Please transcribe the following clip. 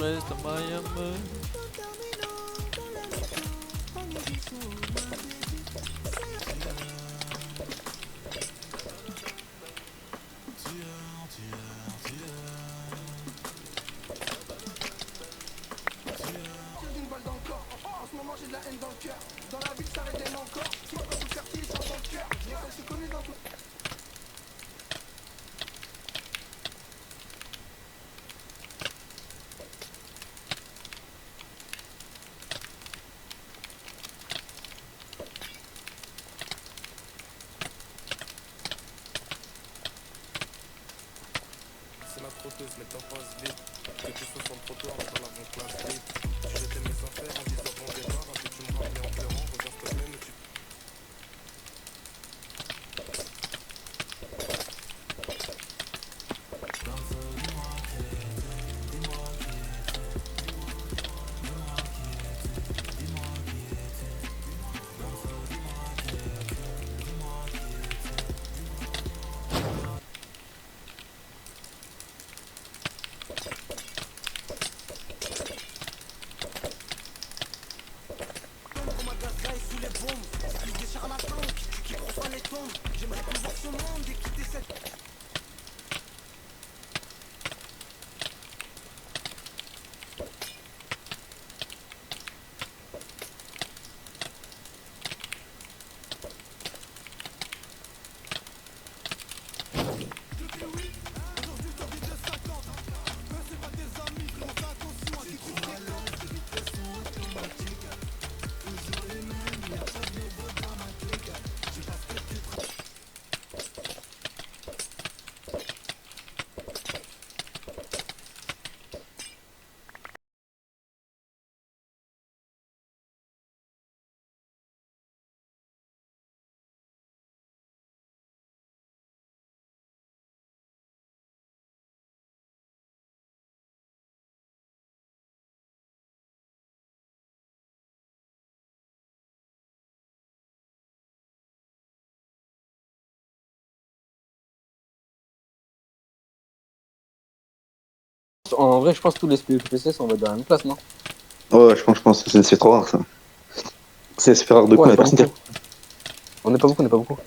Reste à Miami. Une balle dans le corps, en ce moment j'ai de la haine dans le cœur. Dans la ville ça rédème encore, si pas tout le quartier ils sont dans le cœur. Je suis connu dans tout. C'est la frotteuse, mais t'en passes vite. Que tu sois sur le trottoir ou dans l'avant-place vite. Tu jetais mes affaires en disant bon départ. Et puis tu me rappelais en pleurant. Regarde s'il te plaît, mais tu... Comme un gaz sous les bombes, plus des charlatans qui reçoit les tombes. J'aimerais plus voir ce monde et quitter cette... En vrai, je pense que tous les SPPC sont dans la même classe, non? Ouais, je pense que c'est trop rare ça. C'est super rare de quoi Ouais, la pas personne beaucoup. On n'est pas beaucoup, on n'est pas beaucoup.